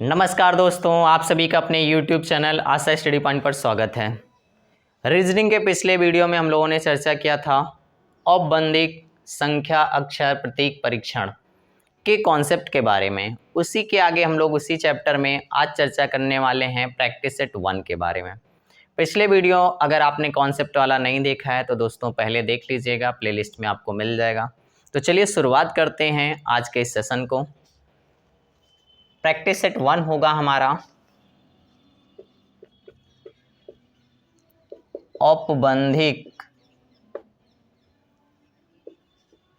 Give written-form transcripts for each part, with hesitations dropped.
नमस्कार दोस्तों, आप सभी का अपने YouTube चैनल आशा स्टडी पॉइंट पर स्वागत है। रीजनिंग के पिछले वीडियो में हम लोगों ने चर्चा किया था औपबंधिक संख्या अक्षर प्रतीक परीक्षण के कॉन्सेप्ट के बारे में। उसी के आगे हम लोग उसी चैप्टर में आज चर्चा करने वाले हैं प्रैक्टिस सेट 1 के बारे में। पिछले वीडियो अगर आपने कॉन्सेप्ट वाला नहीं देखा है तो दोस्तों पहले देख लीजिएगा, प्लेलिस्ट में आपको मिल जाएगा। तो चलिए शुरुआत करते हैं आज के इस सेशन को। प्रैक्टिस सेट 1 होगा हमारा औपबंधिक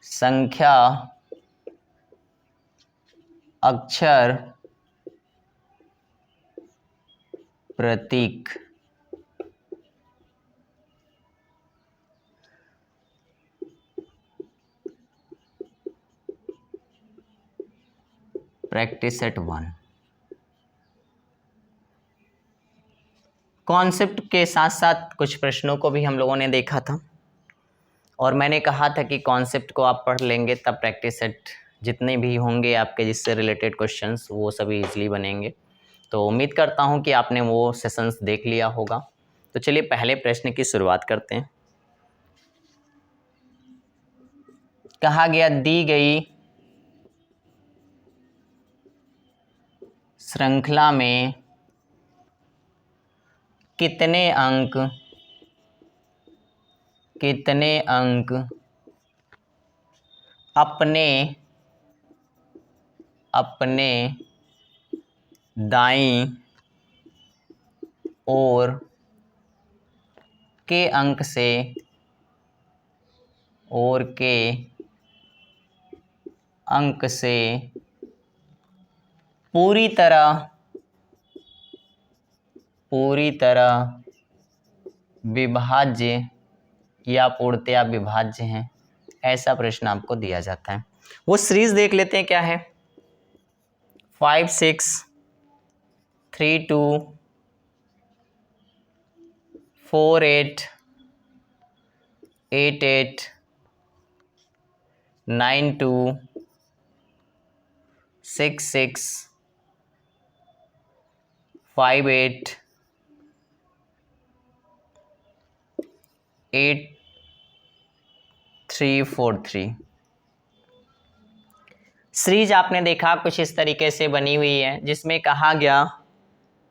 संख्या अक्षर प्रतीक। प्रैक्टिस सेट 1 कॉन्सेप्ट के साथ साथ कुछ प्रश्नों को भी हम लोगों ने देखा था और मैंने कहा था कि कॉन्सेप्ट को आप पढ़ लेंगे तब प्रैक्टिस सेट जितने भी होंगे आपके जिससे रिलेटेड क्वेश्चंस वो सभी इजीली बनेंगे। तो उम्मीद करता हूं कि आपने वो सेशंस देख लिया होगा। तो चलिए पहले प्रश्न की शुरुआत करते हैं। कहा गया दी गई श्रृंखला में कितने अंक अपने दाईं ओर के अंक से पूरी तरह विभाज्य या पूर्णतया विभाज्य हैं, ऐसा प्रश्न आपको दिया जाता है। वो सीरीज देख लेते हैं क्या है। 5 6 3 2 4 8 8 8 9 2 6 6 5 8 8 3 4 3। सीरीज आपने देखा कुछ इस तरीके से बनी हुई है, जिसमें कहा गया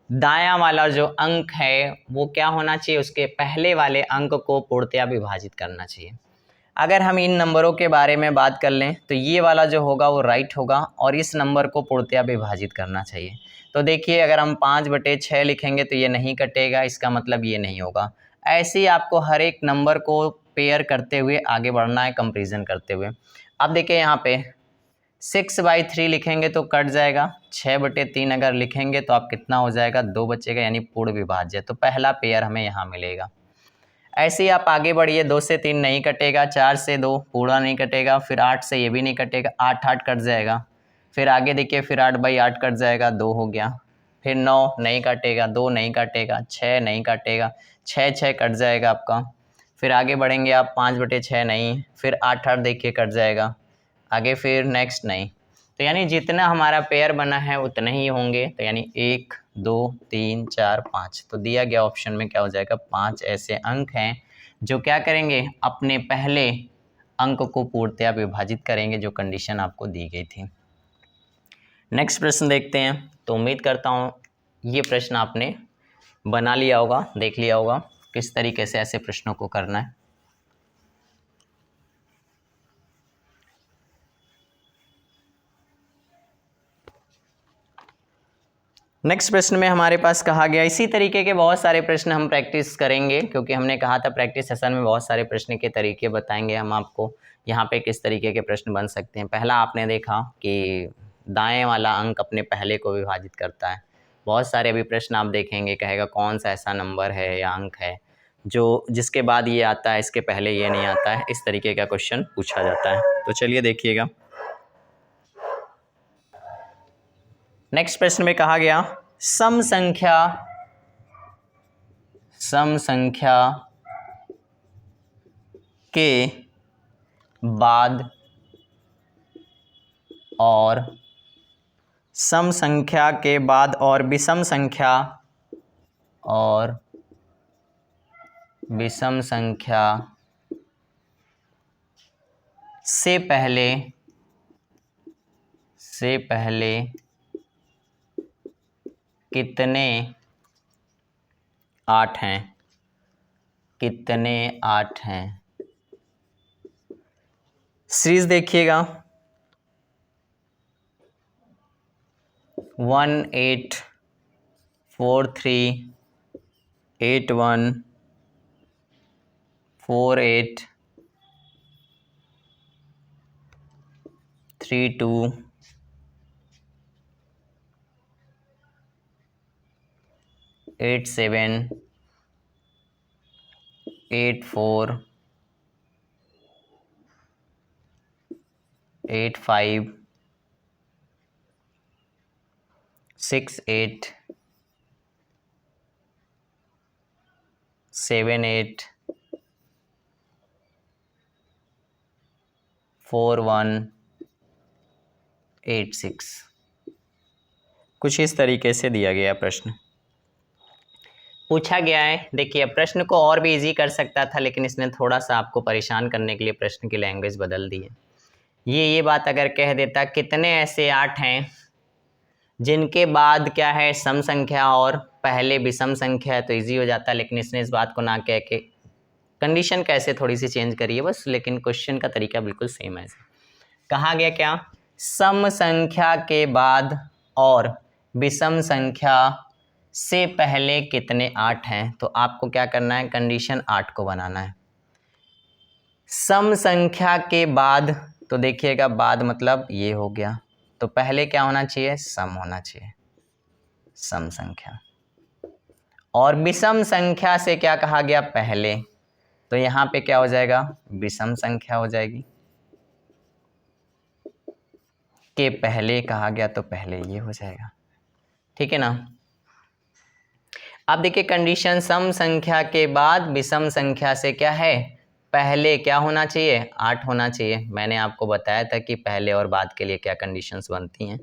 दायां वाला जो अंक है वो क्या होना चाहिए, उसके पहले वाले अंक को पूर्णतया विभाजित करना चाहिए। अगर हम इन नंबरों के बारे में बात कर लें तो ये वाला जो होगा वो राइट होगा और इस नंबर को पूर्णतया विभाजित करना चाहिए। तो देखिए अगर हम 5/6 लिखेंगे तो ये नहीं कटेगा, इसका मतलब ये नहीं होगा। ऐसे ही आपको हर एक नंबर को पेयर करते हुए आगे बढ़ना है, कंपैरिजन करते हुए। अब देखिए यहाँ पे 6/3 लिखेंगे तो कट जाएगा, 6/3 अगर लिखेंगे तो आप कितना हो जाएगा, 2 बचेगा, यानी पूर्ण विभाज्य। तो पहला पेयर हमें यहाँ मिलेगा। ऐसे ही आप आगे बढ़िए, 2 से 3 नहीं कटेगा, 4 से 2 पूरा नहीं कटेगा, फिर 8 से ये भी नहीं कटेगा, 8 8 कट जाएगा। फिर आगे देखिए, फिर 8/8 कट जाएगा, 2 हो गया। फिर 9 नहीं कटेगा, 2 नहीं कटेगा, 6 नहीं कटेगा, 6 6 कट जाएगा आपका। फिर आगे बढ़ेंगे आप, 5/6 नहीं, फिर 8 8 देखिए कट जाएगा, आगे फिर नेक्स्ट नहीं। तो यानी जितना हमारा पेयर बना है उतने ही होंगे। तो यानी 1 2 3 4 5। तो दिया गया ऑप्शन में क्या हो जाएगा, 5 ऐसे अंक हैं जो क्या करेंगे, अपने पहले अंक को पूर्णतया विभाजित करेंगे, जो कंडीशन आपको दी गई थी। नेक्स्ट प्रश्न देखते हैं। तो उम्मीद करता हूँ ये प्रश्न आपने बना लिया होगा, देख लिया होगा किस तरीके से ऐसे प्रश्नों को करना है। नेक्स्ट प्रश्न में हमारे पास कहा गया, इसी तरीके के बहुत सारे प्रश्न हम प्रैक्टिस करेंगे, क्योंकि हमने कहा था प्रैक्टिस सेशन में बहुत सारे प्रश्न के तरीके बताएंगे हम आपको, यहाँ पे किस तरीके के प्रश्न बन सकते हैं। पहला आपने देखा कि दाएं वाला अंक अपने पहले को विभाजित करता है। बहुत सारे अभी प्रश्न आप देखेंगे, कहेगा कौन सा ऐसा नंबर है या अंक है जो जिसके बाद ये आता है, इसके पहले ये नहीं आता है। इस तरीके का क्वेश्चन पूछा जाता है। तो चलिए देखिएगा। नेक्स्ट प्रश्न में कहा गया, सम संख्या के बाद और सम संख्या के बाद और विषम संख्या से पहले कितने 8 हैं, सीरीज देखिएगा 1 8 4 3 8 1 4 8 3 2 8 7 8 4 8 5 6 8 7 8 4 1 8 6। कुछ इस तरीके से दिया गया प्रश्न पूछा गया है। देखिए प्रश्न को और भी इजी कर सकता था, लेकिन इसने थोड़ा सा आपको परेशान करने के लिए प्रश्न की लैंग्वेज बदल दी है। ये बात अगर कह देता कितने ऐसे 8 हैं जिनके बाद क्या है सम संख्या और पहले विषम संख्या है, तो इजी हो जाता, लेकिन इसने इस बात को ना कह के कंडीशन कैसे थोड़ी सी चेंज करी है बस, लेकिन क्वेश्चन का तरीका बिल्कुल सेम है। कहा गया क्या, सम संख्या के बाद और विषम संख्या से पहले कितने 8 हैं, तो आपको क्या करना है, कंडीशन 8 को बनाना है। सम संख्या के बाद, तो देखिएगा बाद मतलब ये हो गया, तो पहले क्या होना चाहिए, सम होना चाहिए, सम संख्या। और विषम संख्या से क्या कहा गया, पहले, तो यहाँ पे क्या हो जाएगा, विषम संख्या हो जाएगी। के पहले कहा गया तो पहले ये हो जाएगा, ठीक है ना। अब देखिए कंडीशन सम संख्या के बाद विषम संख्या से क्या है, पहले क्या होना चाहिए, 8 होना चाहिए। मैंने आपको बताया था कि पहले और बाद के लिए क्या कंडीशंस बनती हैं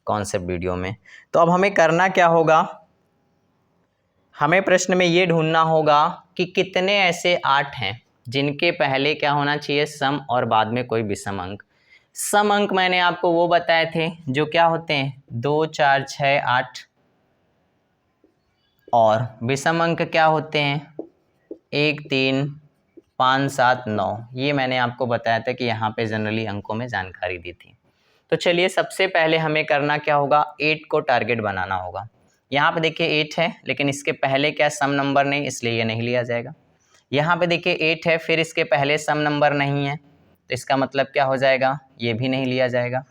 कॉन्सेप्ट वीडियो में। तो अब हमें करना क्या होगा, हमें प्रश्न में ये ढूंढना होगा कि कितने ऐसे 8 हैं जिनके पहले क्या होना चाहिए, सम और बाद में कोई विषम अंक। सम अंक मैंने आपको वो बताए थे जो क्या होते हैं, 2 4 6 8, और विषम अंक क्या होते हैं, 1 3 5 7 9। ये मैंने आपको बताया था कि यहाँ पे जनरली अंकों में जानकारी दी थी। तो चलिए सबसे पहले हमें करना क्या होगा, 8 को टारगेट बनाना होगा। यहाँ पे देखिए 8 है, लेकिन इसके पहले क्या सम नंबर नहीं, इसलिए ये नहीं लिया जाएगा। यहाँ पे देखिए 8 है, फिर इसके पहले सम नंबर नहीं है, तो इसका मतलब क्या हो जाएगा, ये भी नहीं लिया जाएगा।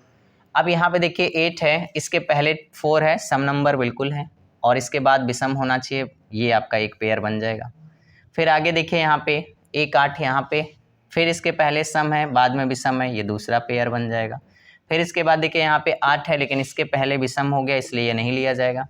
अब यहाँ पे देखिए 8 है, इसके पहले 4 है, सम नंबर बिल्कुल है, और इसके बाद विषम होना चाहिए, ये आपका एक पेयर बन जाएगा। फिर आगे देखिए यहाँ पे 1 8 यहाँ पे, फिर इसके पहले सम है, बाद में विषम है, ये दूसरा पेयर बन जाएगा। फिर इसके बाद देखिए यहाँ पे 8 है, लेकिन इसके पहले विषम हो गया, इसलिए ये नहीं लिया जाएगा।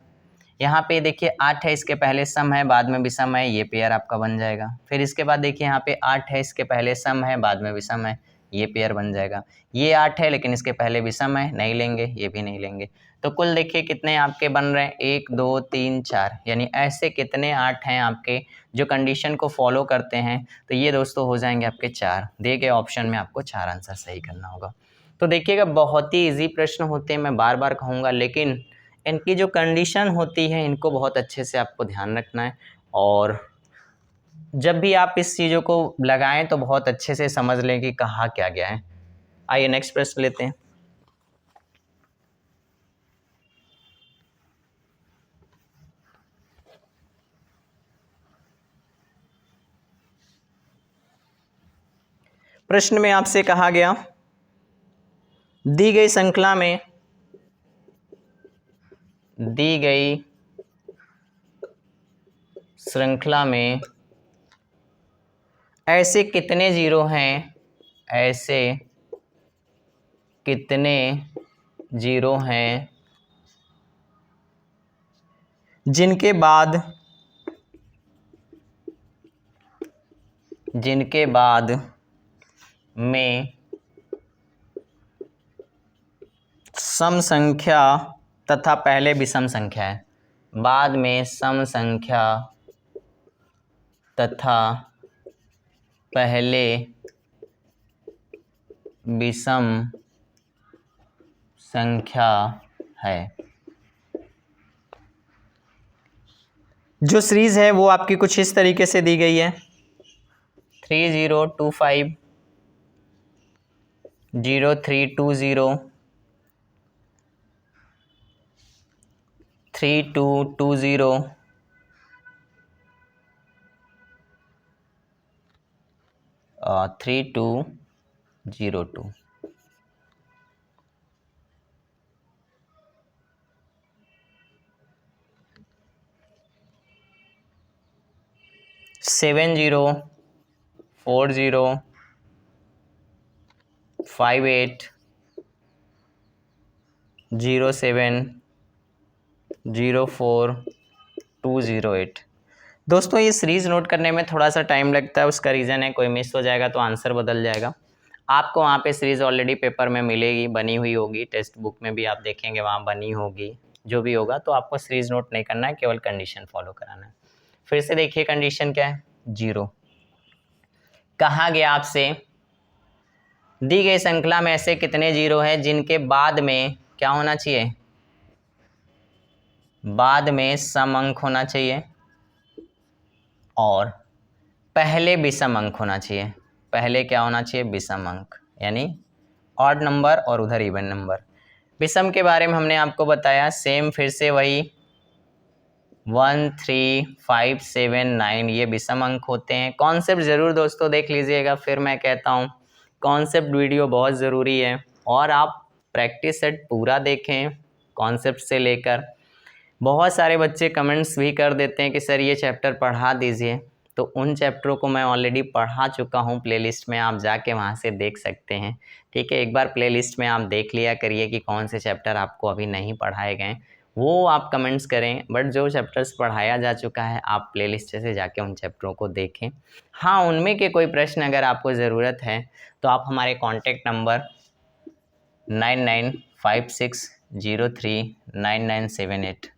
यहाँ पे देखिए 8 है, इसके पहले सम है, बाद में विषम है, ये पेयर आपका बन जाएगा। फिर इसके बाद देखिए यहाँ पे 8 है, इसके पहले सम है, बाद में विषम है, ये पेयर बन जाएगा। ये 8 है, लेकिन इसके पहले विषम है, नहीं लेंगे, ये भी नहीं लेंगे। तो कुल देखिए कितने आपके बन रहे हैं, 1 2 3 4, यानी ऐसे कितने 8 हैं आपके जो कंडीशन को फॉलो करते हैं। तो ये दोस्तों हो जाएंगे आपके 4, दिए गए ऑप्शन में आपको 4 आंसर सही करना होगा। तो देखिएगा बहुत ही ईजी प्रश्न होते हैं, मैं बार बार कहूँगा, लेकिन इनकी जो कंडीशन होती है इनको बहुत अच्छे से आपको ध्यान रखना है, और जब भी आप इस चीज़ों को लगाएं तो बहुत अच्छे से समझ लें कि कहा क्या गया है। आइए नेक्स्ट प्रश्न लेते हैं। प्रश्न में आपसे कहा गया, दी गई श्रृंखला में ऐसे कितने जीरो हैं, ऐसे कितने जीरो हैं जिनके बाद में सम संख्या तथा पहले विषम संख्या है, बाद में सम संख्या तथा पहले विषम संख्या है। जो सीरीज है वो आपकी कुछ इस तरीके से दी गई है 3025 0320 3220 3202 7040 58 07 04 208। दोस्तों ये सीरीज़ नोट करने में थोड़ा सा टाइम लगता है, उसका रीज़न है कोई मिस हो जाएगा तो आंसर बदल जाएगा। आपको वहाँ पे सीरीज़ ऑलरेडी पेपर में मिलेगी, बनी हुई होगी, टेक्स्ट बुक में भी आप देखेंगे वहाँ बनी होगी, जो भी होगा। तो आपको सीरीज़ नोट नहीं करना है, केवल कंडीशन फॉलो कराना है। फिर से देखिए कंडीशन क्या है, 0। कहा गया आपसे दी गई श्रृंखला में ऐसे कितने जीरो हैं जिनके बाद में क्या होना चाहिए, बाद में सम अंक होना चाहिए और पहले विषम अंक होना चाहिए। पहले क्या होना चाहिए, विषम अंक, यानी ऑड नंबर और उधर इवन नंबर। विषम के बारे में हमने आपको बताया, सेम फिर से वही 1 3 5 7 9 ये विषम अंक होते हैं। कॉन्सेप्ट ज़रूर दोस्तों देख लीजिएगा, फिर मैं कहता हूँ कॉन्सेप्ट वीडियो बहुत ज़रूरी है और आप प्रैक्टिस सेट पूरा देखें कॉन्सेप्ट से लेकर। बहुत सारे बच्चे कमेंट्स भी कर देते हैं कि सर ये चैप्टर पढ़ा दीजिए, तो उन चैप्टरों को मैं ऑलरेडी पढ़ा चुका हूँ प्लेलिस्ट में, आप जाके वहाँ से देख सकते हैं। ठीक है, एक बार प्लेलिस्ट में आप देख लिया करिए कि कौन से चैप्टर आपको अभी नहीं पढ़ाए गए, वो आप कमेंट्स करें। बट जो चैप्टर्स पढ़ाया जा चुका है आप प्लेलिस्ट से जाके उन चैप्टरों को देखें। हाँ, उनमें के कोई प्रश्न अगर आपको ज़रूरत है तो आप हमारे कॉन्टैक्ट नंबर 9956039978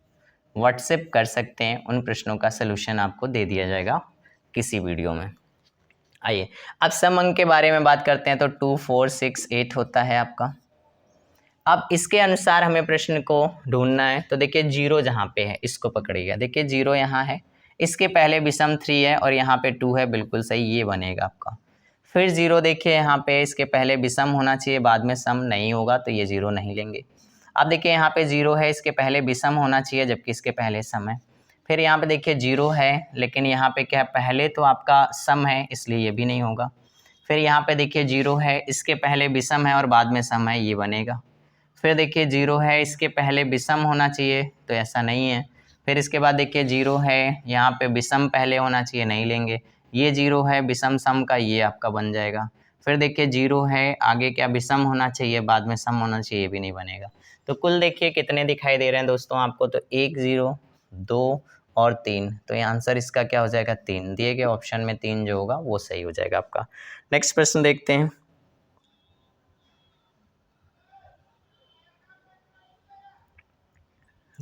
व्हाट्सएप कर सकते हैं, उन प्रश्नों का सलूशन आपको दे दिया जाएगा किसी वीडियो में। आइए अब सम अंक के बारे में बात करते हैं। तो 2 4 6 8 होता है आपका। अब इसके अनुसार हमें प्रश्न को ढूंढना है। तो देखिए 0 जहाँ पे है इसको पकड़िएगा, देखिए 0 यहाँ है, इसके पहले विषम 3 है और यहाँ पे 2 है, बिल्कुल सही, ये बनेगा आपका। फिर 0 देखिए यहाँ पे, इसके पहले विषम होना चाहिए, बाद में सम नहीं होगा तो ये 0 नहीं लेंगे। अब देखिए यहाँ पे 0 है, इसके पहले विषम होना चाहिए जबकि इसके पहले सम है। फिर यहाँ पे देखिए 0 है लेकिन यहाँ पे क्या है, पहले तो आपका सम है इसलिए ये भी नहीं होगा। फिर यहाँ पे देखिए 0 है, इसके पहले विषम है और बाद में सम है, ये बनेगा। फिर देखिए 0 है, इसके पहले विषम होना चाहिए तो ऐसा नहीं है। फिर इसके बाद देखिए 0 है, यहाँ पे विषम पहले होना चाहिए, नहीं लेंगे। ये 0 है विषम सम का, ये आपका बन जाएगा। फिर देखिए 0 है, आगे क्या विषम होना चाहिए, बाद में सम होना चाहिए, ये भी नहीं बनेगा। तो कुल देखिए कितने दिखाई दे रहे हैं दोस्तों आपको, तो 1 0 2 और 3। तो ये आंसर इसका क्या हो जाएगा, 3। दिए गए ऑप्शन में 3 जो होगा वो सही हो जाएगा आपका। नेक्स्ट प्रश्न देखते हैं।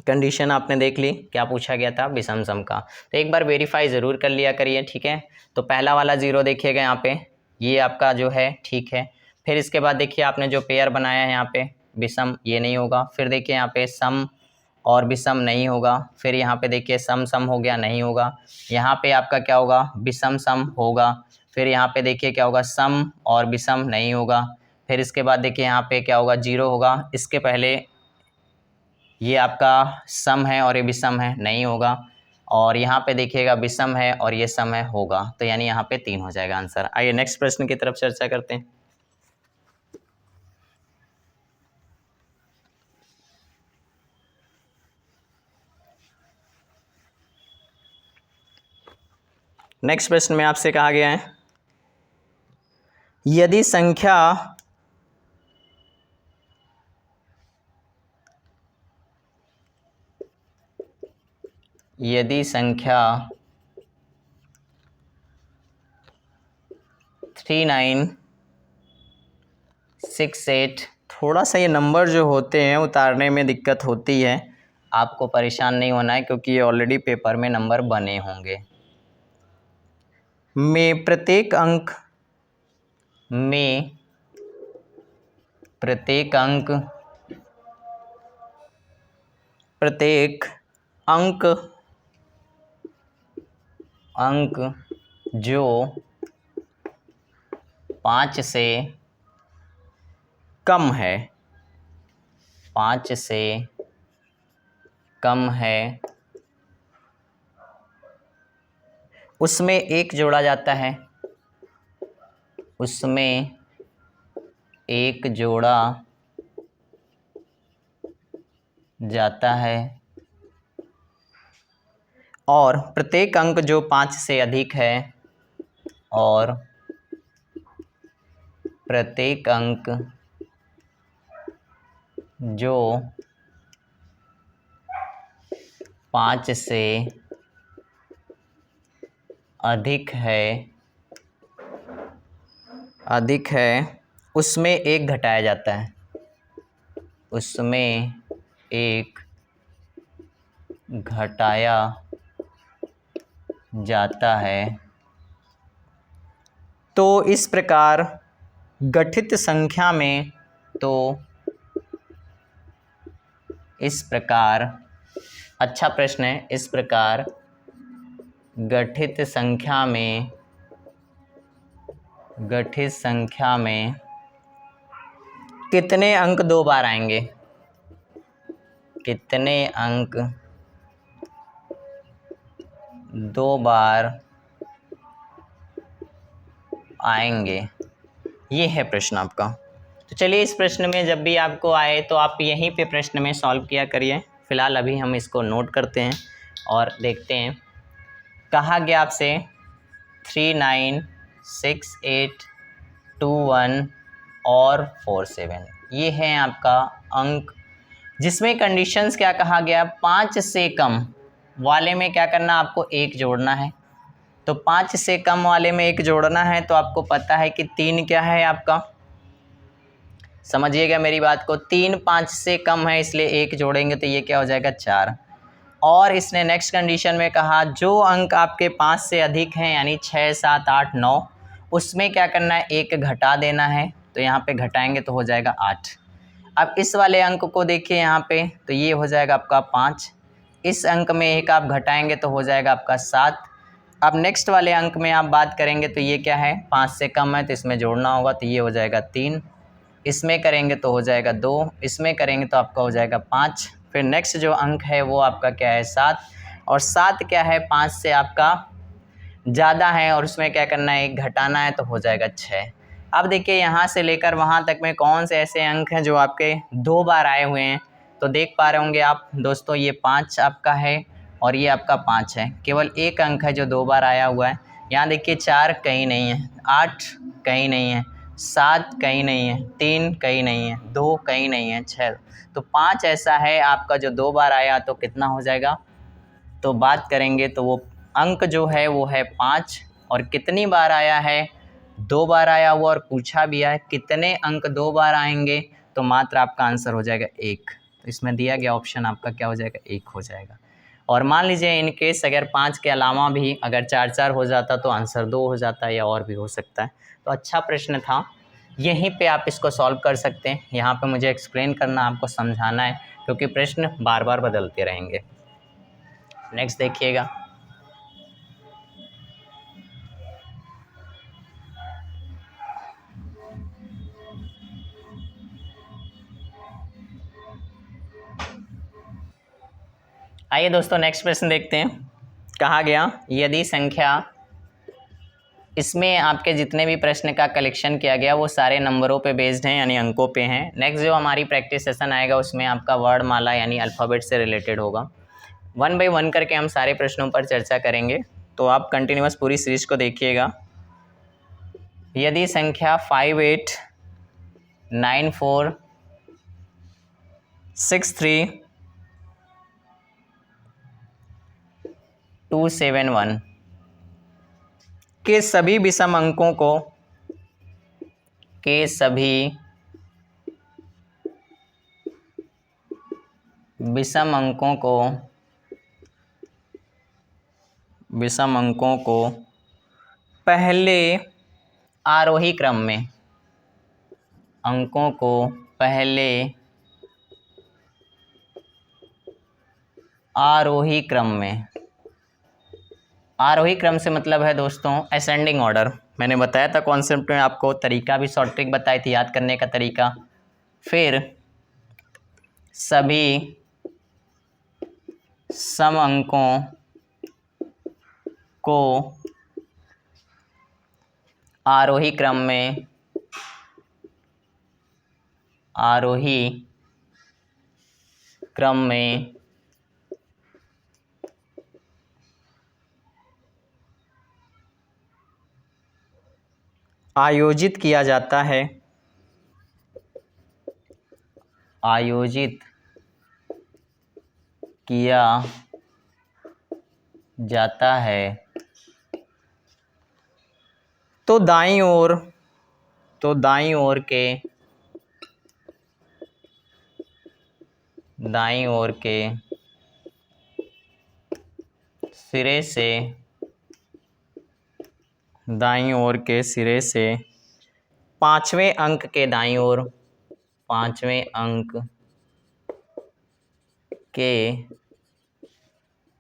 कंडीशन आपने देख ली, क्या पूछा गया था, विषम सम का। तो एक बार वेरीफाई ज़रूर कर लिया करिए, ठीक है। तो पहला वाला 0 देखिएगा यहाँ पे, ये आपका जो है ठीक है। फिर इसके बाद देखिए आपने जो पेयर बनाया है यहाँ पे विषम, ये नहीं होगा। फिर देखिए यहाँ पे सम और विषम नहीं होगा। फिर यहाँ पे देखिए सम सम हो गया, नहीं होगा। यहाँ पे आपका क्या होगा, विषम सम होगा। फिर यहाँ पे देखिए क्या होगा, सम और विषम नहीं होगा। फिर इसके बाद देखिए यहाँ पे क्या होगा, 0 होगा, इसके पहले ये आपका सम है और ये विषम है, नहीं होगा। और यहाँ पे देखिएगा विषम है और ये सम है, होगा। तो यानी यहाँ पे 3 हो जाएगा आंसर। आइए नेक्स्ट प्रश्न की तरफ चर्चा करते हैं। नेक्स्ट प्रश्न में आपसे कहा गया है, यदि संख्या यदि संख्या 3968 थोड़ा सा ये नंबर जो होते हैं उतारने में दिक्कत होती है, आपको परेशान नहीं होना है क्योंकि ये ऑलरेडी पेपर में नंबर बने होंगे। में प्रत्येक अंक जो 5 से कम है उसमें एक जोड़ा जाता है, और प्रत्येक अंक जो 5 से अधिक है उसमें एक घटाया जाता है। तो इस प्रकार गठित संख्या में अच्छा प्रश्न है। इस प्रकार गठित संख्या में कितने अंक 2 बार आएंगे? कितने अंक 2 बार आएंगे, ये है प्रश्न आपका। तो चलिए इस प्रश्न में जब भी आपको आए तो आप यहीं पे प्रश्न में सॉल्व किया करिए। फिलहाल अभी हम इसको नोट करते हैं और देखते हैं। कहा गया आपसे 396821 और 47, ये है आपका अंक, जिसमें कंडीशंस क्या कहा गया, 5 से कम वाले में क्या करना, आपको 1 जोड़ना है। तो 5 से कम वाले में 1 जोड़ना है, तो आपको पता है कि 3 क्या है आपका, समझिएगा मेरी बात को, 3 5 से कम है इसलिए 1 जोड़ेंगे तो ये क्या हो जाएगा 4। और इसने नेक्स्ट कंडीशन में कहा जो अंक आपके 5 से अधिक हैं यानी 6 7 8 9, उसमें क्या करना है, 1 घटा देना है। तो यहाँ पे घटाएंगे तो हो जाएगा 8। अब इस वाले अंक को देखिए यहाँ पे, तो ये हो जाएगा आपका 5। इस अंक में 1 आप घटाएंगे तो हो जाएगा आपका 7। अब नेक्स्ट वाले अंक में आप बात करेंगे तो ये क्या है, 5 से कम है तो इसमें जोड़ना होगा, तो ये हो जाएगा 3। इसमें करेंगे तो हो जाएगा 2, इसमें करेंगे तो आपका हो जाएगा 5। फिर नेक्स्ट जो अंक है वो आपका क्या है 7, और 7 क्या है 5 से आपका ज़्यादा है और उसमें क्या करना है, 1 घटाना है, तो हो जाएगा 6। अब देखिए यहाँ से लेकर वहाँ तक में कौन से ऐसे अंक हैं जो आपके 2 बार आए हुए हैं। तो देख पा रहे होंगे आप दोस्तों, ये 5 आपका है और ये आपका 5 है। केवल एक अंक है जो 2 बार आया हुआ है। यहाँ देखिए 4 कहीं नहीं है, 8 कहीं नहीं है, 7 कहीं नहीं है, 3 कहीं नहीं है, 2 कहीं नहीं है, 6। तो 5 ऐसा है आपका जो 2 बार आया, तो कितना हो जाएगा, तो बात करेंगे तो वो अंक जो है वो है 5। और कितनी बार आया है, 2 बार आया हुआ, और पूछा भी है कितने अंक 2 बार आएंगे, तो मात्र आपका आंसर हो जाएगा 1। तो इसमें दिया गया ऑप्शन आपका क्या हो जाएगा, 1 हो जाएगा। और मान लीजिए इन केस अगर 5 के अलावा भी अगर 4 4 हो जाता तो आंसर 2 हो जाता है, या और भी हो सकता है। तो अच्छा प्रश्न था, यहीं पे आप इसको सॉल्व कर सकते हैं। यहाँ पे मुझे एक्सप्लेन करना, आपको समझाना है, क्योंकि प्रश्न बार बार बदलते रहेंगे। नेक्स्ट देखिएगा, आइए दोस्तों नेक्स्ट प्रश्न देखते हैं। कहा गया यदि संख्या, इसमें आपके जितने भी प्रश्न का कलेक्शन किया गया वो सारे नंबरों पे बेस्ड हैं, यानी अंकों पे हैं। नेक्स्ट जो हमारी प्रैक्टिस सेशन आएगा उसमें आपका वर्णमाला यानी अल्फ़ाबेट से रिलेटेड होगा। 1 बाय 1 करके हम सारे प्रश्नों पर चर्चा करेंगे, तो आप कंटिन्यूअस पूरी सीरीज को देखिएगा। यदि संख्या 589463 के सभी विषम अंकों को विषम अंकों को पहले आरोही क्रम में, अंकों को पहले आरोही क्रम में, आरोही क्रम से मतलब है दोस्तों असेंडिंग ऑर्डर। मैंने बताया था कॉन्सेप्ट में आपको, तरीका भी शॉर्ट ट्रिक बताई थी याद करने का तरीका। फिर सभी सम अंकों को आरोही क्रम में, आरोही क्रम में आयोजित किया जाता है, आयोजित किया जाता है। तो दाईं ओर के सिरे से, दाईं ओर के सिरे से पांचवें अंक के दाईं ओर, पांचवें अंक के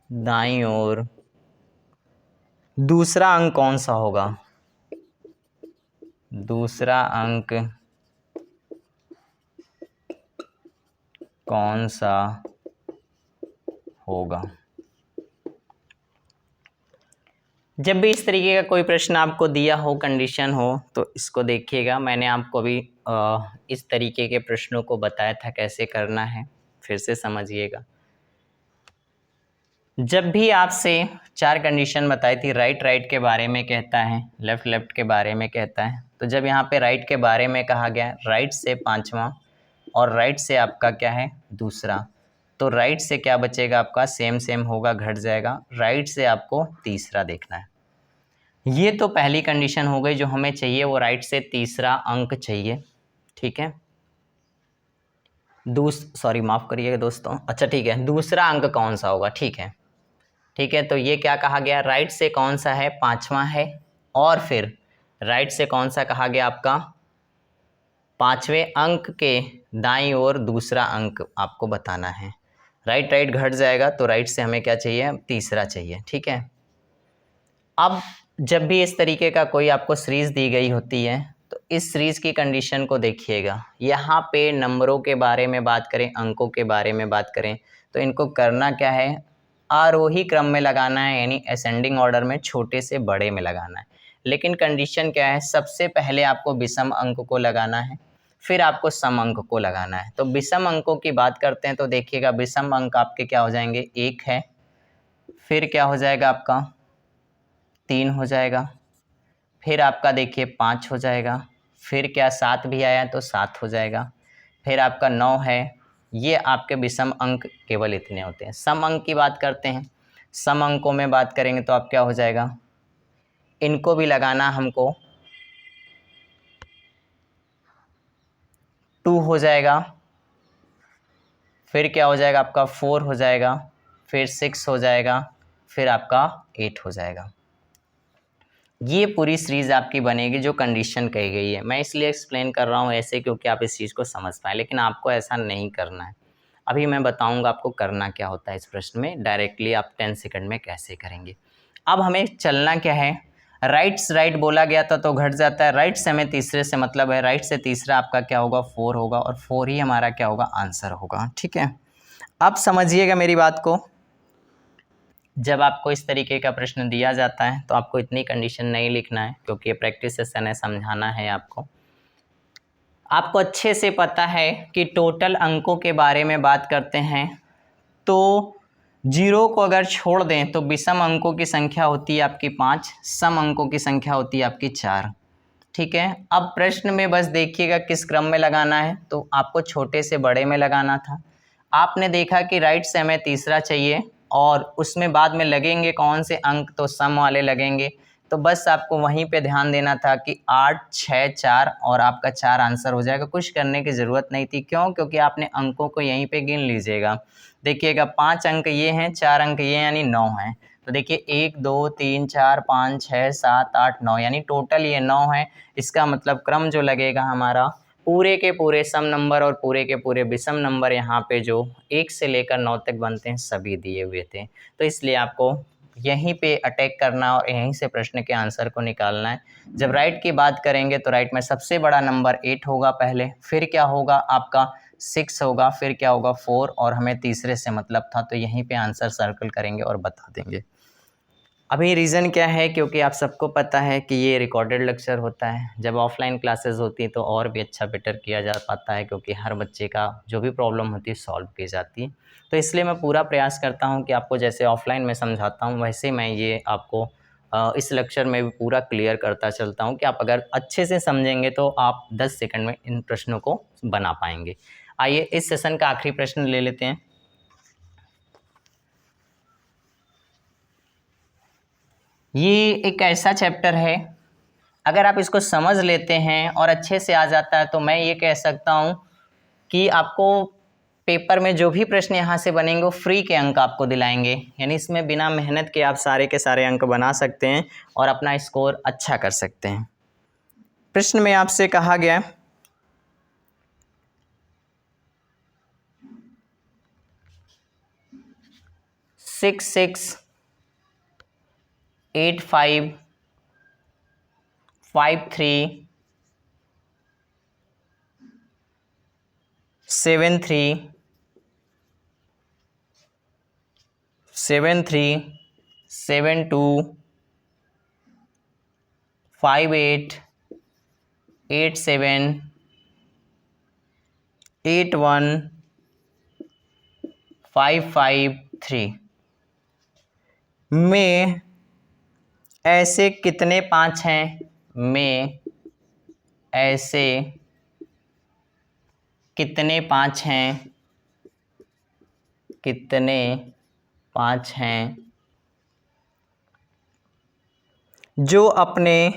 दाईं ओर दूसरा अंक कौन सा होगा, दूसरा अंक कौन सा होगा। जब भी इस तरीके का कोई प्रश्न आपको दिया हो, कंडीशन हो, तो इसको देखिएगा। मैंने आपको अभी इस तरीके के प्रश्नों को बताया था कैसे करना है, फिर से समझिएगा। जब भी आपसे 4 कंडीशन बताई थी, राइट के बारे में कहता है, लेफ्ट के बारे में कहता है, तो जब यहाँ पे राइट के बारे में कहा गया, राइट से पांचवा और राइट से आपका क्या है दूसरा, तो राइट से क्या बचेगा आपका, सेम होगा, घट जाएगा। राइट से आपको तीसरा देखना है। ये तो पहली कंडीशन हो गई जो हमें चाहिए, वो राइट से तीसरा अंक चाहिए, ठीक है। सॉरी माफ़ करिएगा दोस्तों, अच्छा ठीक है, दूसरा अंक कौन सा होगा, ठीक है। तो ये क्या कहा गया, राइट से कौन सा है, पांचवा है, और फिर राइट से कौन सा कहा गया आपका, पांचवें अंक के दाईं ओर दूसरा अंक आपको बताना है। राइट घट जाएगा, तो राइट से हमें क्या चाहिए, तीसरा चाहिए, ठीक है। अब जब भी इस तरीके का कोई आपको सीरीज दी गई होती है, तो इस सीरीज की कंडीशन को देखिएगा। यहाँ पे नंबरों के बारे में बात करें, अंकों के बारे में बात करें, तो इनको करना क्या है, आरोही क्रम में लगाना है, यानी असेंडिंग ऑर्डर में, छोटे से बड़े में लगाना है। लेकिन कंडीशन क्या है, सबसे पहले आपको विषम अंक को लगाना है, फिर आपको सम अंक को लगाना है। तो विषम अंकों की बात करते हैं, तो देखिएगा विषम अंक आपके क्या हो जाएंगे, 1 है, फिर क्या हो जाएगा आपका 3 हो जाएगा, फिर आपका देखिए 5 हो जाएगा, फिर क्या 7 भी आया तो 7 हो जाएगा, फिर आपका 9 है। ये आपके विषम अंक केवल इतने होते हैं। सम अंक की बात करते हैं, सम अंकों में बात करेंगे तो आप क्या हो जाएगा, इनको भी लगाना हमको, 2 हो जाएगा, फिर क्या हो जाएगा आपका 4 हो जाएगा, फिर 6 हो जाएगा, फिर आपका 8 हो जाएगा। ये पूरी सीरीज आपकी बनेगी जो कंडीशन कही गई है। मैं इसलिए एक्सप्लेन कर रहा हूँ ऐसे, क्योंकि आप इस चीज़ को समझ पाएँ, लेकिन आपको ऐसा नहीं करना है। अभी मैं बताऊंगा आपको करना क्या होता है इस प्रश्न में, डायरेक्टली आप 10 सेकंड में कैसे करेंगे। अब हमें चलना क्या है, राइट बोला गया था तो घट जाता है, राइट से हमें तीसरे से मतलब है, राइट से तीसरा आपका क्या होगा, 4 होगा, और 4 ही हमारा क्या होगा, आंसर होगा, ठीक है। अब समझिएगा मेरी बात को, जब आपको इस तरीके का प्रश्न दिया जाता है तो आपको इतनी कंडीशन नहीं लिखना है, क्योंकि ये प्रैक्टिस सेशन है, समझाना है आपको। आपको अच्छे से पता है कि टोटल अंकों के बारे में बात करते हैं तो 0 को अगर छोड़ दें तो विषम अंकों की संख्या होती है आपकी 5, सम अंकों की संख्या होती है आपकी 4, ठीक है। अब प्रश्न में बस देखिएगा किस क्रम में लगाना है, तो आपको छोटे से बड़े में लगाना था। आपने देखा कि राइट से हमें तीसरा चाहिए, और उसमें बाद में लगेंगे कौन से अंक, तो सम वाले लगेंगे। तो बस आपको वहीं पे ध्यान देना था कि 8, 6, 4 और आपका 4 आंसर हो जाएगा। कुछ करने की ज़रूरत नहीं थी। क्यों? क्योंकि आपने अंकों को यहीं पे गिन लीजिएगा। देखिएगा 5 अंक ये हैं, 4 अंक ये यानी 9 हैं। तो देखिए 1, 2, 3, 4, 5, 6, 7, 8, 9 यानी टोटल ये 9 है। इसका मतलब क्रम जो लगेगा हमारा, पूरे के पूरे सम नंबर और पूरे के पूरे विषम नंबर यहाँ पे जो 1 से लेकर 9 तक बनते हैं सभी दिए हुए थे। तो इसलिए आपको यहीं पे अटैक करना और यहीं से प्रश्न के आंसर को निकालना है। जब राइट की बात करेंगे तो राइट में सबसे बड़ा नंबर 8 होगा पहले, फिर क्या होगा आपका 6 होगा, फिर क्या होगा 4 और हमें तीसरे से मतलब था, तो यहीं पे आंसर सर्कल करेंगे और बता देंगे। अभी रीज़न क्या है? क्योंकि आप सबको पता है कि ये रिकॉर्डेड लेक्चर होता है। जब ऑफलाइन क्लासेस होती है तो और भी अच्छा बेटर किया जा पाता है, क्योंकि हर बच्चे का जो भी प्रॉब्लम होती है सॉल्व की जाती है। तो इसलिए मैं पूरा प्रयास करता हूँ कि आपको जैसे ऑफलाइन में समझाता हूँ वैसे मैं ये आपको इस लेक्चर में भी पूरा क्लियर करता चलता हूँ कि आप अगर अच्छे से समझेंगे तो आप 10 सेकंड में इन प्रश्नों को बना पाएंगे। आइए इस सेशन का आखिरी प्रश्न ले लेते हैं। ये एक ऐसा चैप्टर है, अगर आप इसको समझ लेते हैं और अच्छे से आ जाता है तो मैं ये कह सकता हूँ कि आपको पेपर में जो भी प्रश्न यहाँ से बनेंगे वो फ्री के अंक आपको दिलाएंगे। यानी इसमें बिना मेहनत के आप सारे के सारे अंक बना सकते हैं और अपना स्कोर अच्छा कर सकते हैं। प्रश्न में आपसे कहा गया 6, 6, 8, 5, 5, 3, 7, 3, 7, 3, 7, 2, 5, 8, 8, 7, 8, 1, 5, 5, 3 में ऐसे कितने 5 हैं? में ऐसे कितने 5 हैं? कितने 5 हैं जो अपने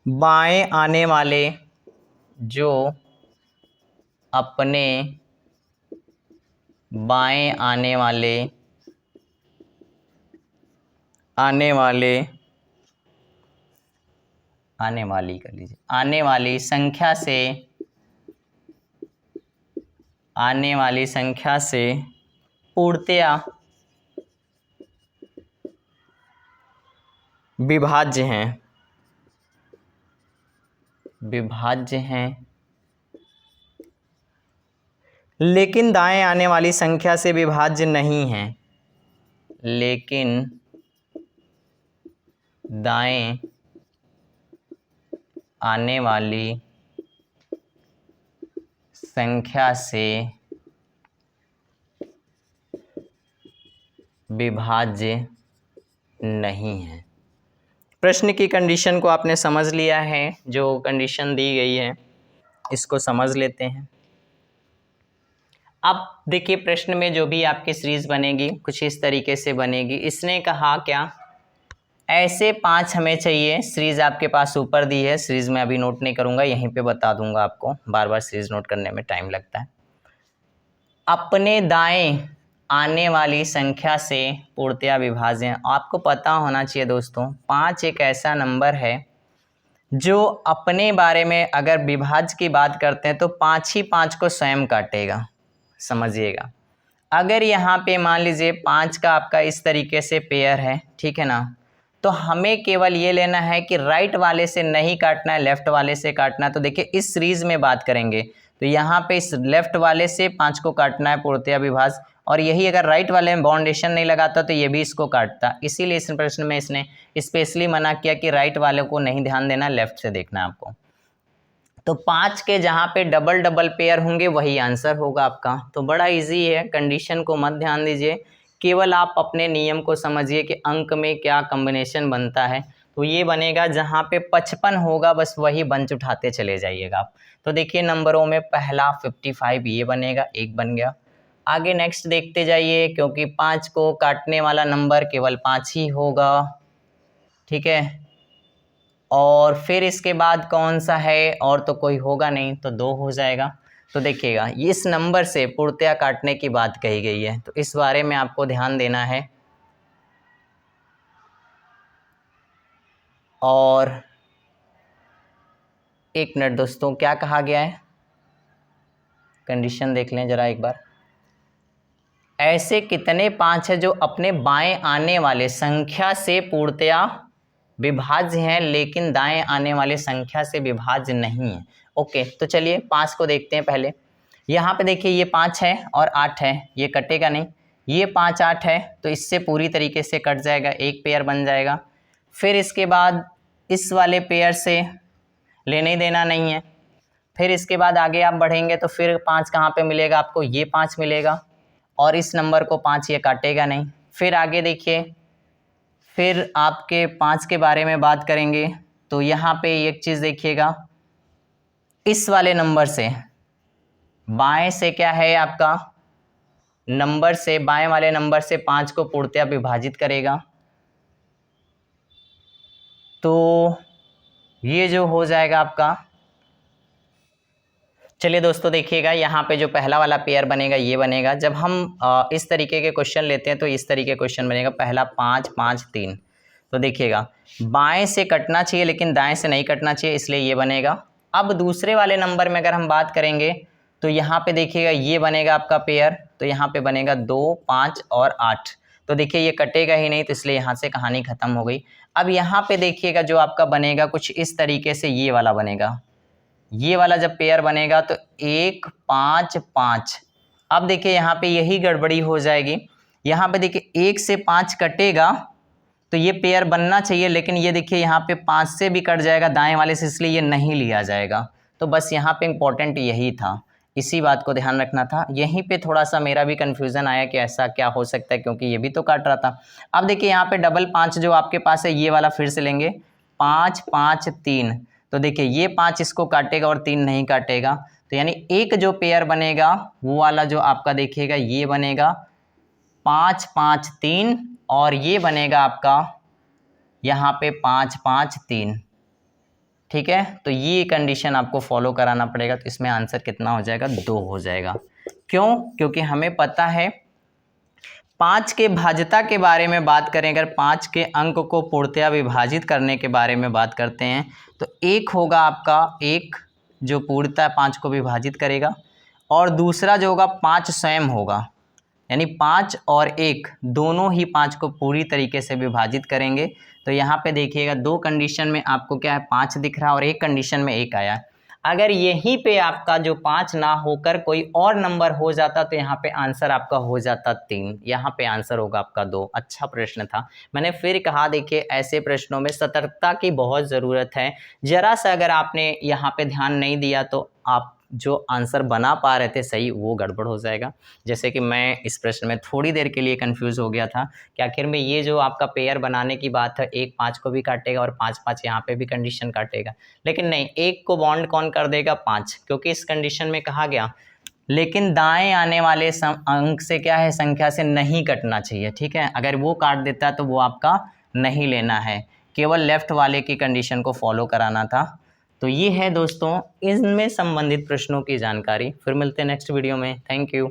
बाएं आने वाले, जो अपने बाएं आने वाले आने वाली संख्या से पूर्णतया विभाज्य हैं, लेकिन दाएं आने वाली संख्या से विभाज्य नहीं है। लेकिन दाएं आने वाली संख्या से विभाज्य नहीं है। प्रश्न की कंडीशन को आपने समझ लिया है, जो कंडीशन दी गई है इसको समझ लेते हैं। अब देखिए प्रश्न में जो भी आपकी सीरीज बनेगी कुछ इस तरीके से बनेगी। इसने कहा क्या? ऐसे 5 हमें चाहिए। सीरीज आपके पास ऊपर दी है, सीरीज में अभी नोट नहीं करूंगा, यहीं पे बता दूंगा आपको, बार बार सीरीज नोट करने में टाइम लगता है। अपने दाएं आने वाली संख्या से पूर्णतया विभाज्य। आपको पता होना चाहिए दोस्तों, 5 एक ऐसा नंबर है जो अपने बारे में अगर विभाज्य की बात करते हैं तो 5 ही 5 को स्वयं काटेगा। समझिएगा, अगर यहाँ पे मान लीजिए 5 का आपका इस तरीके से पेयर है, ठीक है ना, तो हमें केवल ये लेना है कि राइट वाले से नहीं काटना है, लेफ्ट वाले से काटना है। तो देखिए इस सीरीज में बात करेंगे तो यहाँ पे इस लेफ्ट वाले से 5 को काटना है पूर्णतया विभाज्य, और यही अगर राइट वाले में बाउंडेशन नहीं लगाता तो ये भी इसको काटता। इसीलिए इस प्रश्न में इसने स्पेशली मना किया कि राइट वाले को नहीं ध्यान देना, लेफ्ट से देखना है आपको। तो 5 के जहाँ पे डबल डबल पेयर होंगे वही आंसर होगा आपका। तो बड़ा इजी है, कंडीशन को मत ध्यान दीजिए, केवल आप अपने नियम को समझिए कि अंक में क्या कॉम्बिनेशन बनता है। तो ये बनेगा जहाँ पे 55 होगा बस वही बंच उठाते चले जाइएगा आप। तो देखिए नंबरों में पहला 55 ये बनेगा, एक बन गया। आगे नेक्स्ट देखते जाइए, क्योंकि 5 को काटने वाला नंबर केवल 5 ही होगा, ठीक है। और फिर इसके बाद कौन सा है, और तो कोई होगा नहीं, तो 2 हो जाएगा। तो देखिएगा इस नंबर से पूर्णतया काटने की बात कही गई है, तो इस बारे में आपको ध्यान देना है। और एक मिनट दोस्तों, क्या कहा गया है, कंडीशन देख लें जरा एक बार। ऐसे कितने 5 है जो अपने बाएं आने वाले संख्या से पूर्णतया विभाज्य हैं लेकिन दाएं आने वाले संख्या से विभाज्य नहीं है। ओके, तो चलिए 5 को देखते हैं पहले। यहाँ पे देखिए ये 5 है और 8 है, ये कटेगा नहीं। ये 5 8 है तो इससे पूरी तरीके से कट जाएगा, एक पेयर बन जाएगा। फिर इसके बाद इस वाले पेयर से लेने ही देना नहीं है। फिर इसके बाद आगे आप बढ़ेंगे तो फिर 5 कहाँ पे मिलेगा आपको, ये 5 मिलेगा और इस नंबर को 5 ये काटेगा नहीं। फिर आगे देखिए, फिर आपके 5 के बारे में बात करेंगे तो यहाँ पे एक चीज़ देखिएगा, इस वाले नंबर से बाएं से क्या है आपका नंबर से, बाएं वाले नंबर से 5 को पूर्णतया विभाजित करेगा। तो ये जो हो जाएगा आपका, चलिए दोस्तों देखिएगा यहाँ पे जो पहला वाला पेयर बनेगा ये बनेगा। जब हम इस तरीके के क्वेश्चन लेते हैं तो इस तरीके क्वेश्चन बनेगा, पहला 5 5 3। तो देखिएगा बाएं से कटना चाहिए लेकिन दाएं से नहीं कटना चाहिए, इसलिए ये बनेगा। अब दूसरे वाले नंबर में अगर हम बात करेंगे तो यहाँ पे देखिएगा ये बनेगा आपका पेयर, तो यहाँ पे बनेगा 2 5 और 8। तो देखिए ये कटेगा ही नहीं, तो इसलिए यहाँ से कहानी खत्म हो गई। अब यहाँ पे देखिएगा जो आपका बनेगा कुछ इस तरीके से, ये वाला बनेगा। ये वाला जब पेयर बनेगा तो 1 5 5। अब देखिए यहाँ पे यही गड़बड़ी हो जाएगी। यहाँ पे देखिए 1 से 5 कटेगा तो ये पेयर बनना चाहिए, लेकिन ये देखिए यहाँ पे 5 से भी कट जाएगा दाएं वाले से, इसलिए ये नहीं लिया जाएगा। तो बस यहाँ पे इम्पोर्टेंट यही था, इसी बात को ध्यान रखना था। यहीं पे थोड़ा सा मेरा भी कन्फ्यूज़न आया कि ऐसा क्या हो सकता है, क्योंकि ये भी तो काट रहा था। अब देखिए यहाँ पे डबल 5 जो आपके पास है ये वाला फिर से लेंगे, 5 5 3। तो देखिए ये 5 इसको काटेगा और 3 नहीं काटेगा, तो यानी एक जो पेयर बनेगा वो वाला जो आपका देखिएगा ये बनेगा 5 5 3 और ये बनेगा आपका यहाँ पे 5 5 3। ठीक है, तो ये कंडीशन आपको फॉलो कराना पड़ेगा। तो इसमें आंसर कितना हो जाएगा, 2 हो जाएगा। क्यों? क्योंकि हमें पता है 5 के भाज्यता के बारे में बात करें, अगर 5 के अंक को पूर्णतया विभाजित करने के बारे में बात करते हैं तो एक होगा आपका 1 जो पूर्णतया 5 को विभाजित करेगा, और दूसरा जो होगा 5 स्वयं होगा, यानी 5 और 1 दोनों ही 5 को पूरी तरीके से विभाजित करेंगे। तो यहाँ पे देखिएगा 2 कंडीशन में आपको क्या है 5 दिख रहा है और एक कंडीशन में 1 आया। अगर यहीं पे आपका जो 5 ना होकर कोई और नंबर हो जाता तो यहाँ पे आंसर आपका हो जाता 3, यहाँ पे आंसर होगा आपका 2। अच्छा प्रश्न था। मैंने फिर कहा देखिए ऐसे प्रश्नों में सतर्कता की बहुत ज़रूरत है। ज़रा सा अगर आपने यहाँ पे ध्यान नहीं दिया तो आप जो आंसर बना पा रहे थे सही, वो गड़बड़ हो जाएगा। जैसे कि मैं इस प्रश्न में थोड़ी देर के लिए कंफ्यूज हो गया था कि आखिर में ये जो आपका पेयर बनाने की बात है 1 5 को भी काटेगा और 5 5 यहाँ पे भी कंडीशन काटेगा, लेकिन नहीं, 1 को बॉन्ड कौन कर देगा 5, क्योंकि इस कंडीशन में कहा गया लेकिन दाएं आने वाले अंक से क्या है संख्या से नहीं कटना चाहिए। ठीक है, अगर वो काट देता है तो वो आपका नहीं लेना है, केवल लेफ्ट वाले की कंडीशन को फॉलो कराना था। तो ये है दोस्तों इनमें संबंधित प्रश्नों की जानकारी। फिर मिलते हैं नेक्स्ट वीडियो में। Thank you.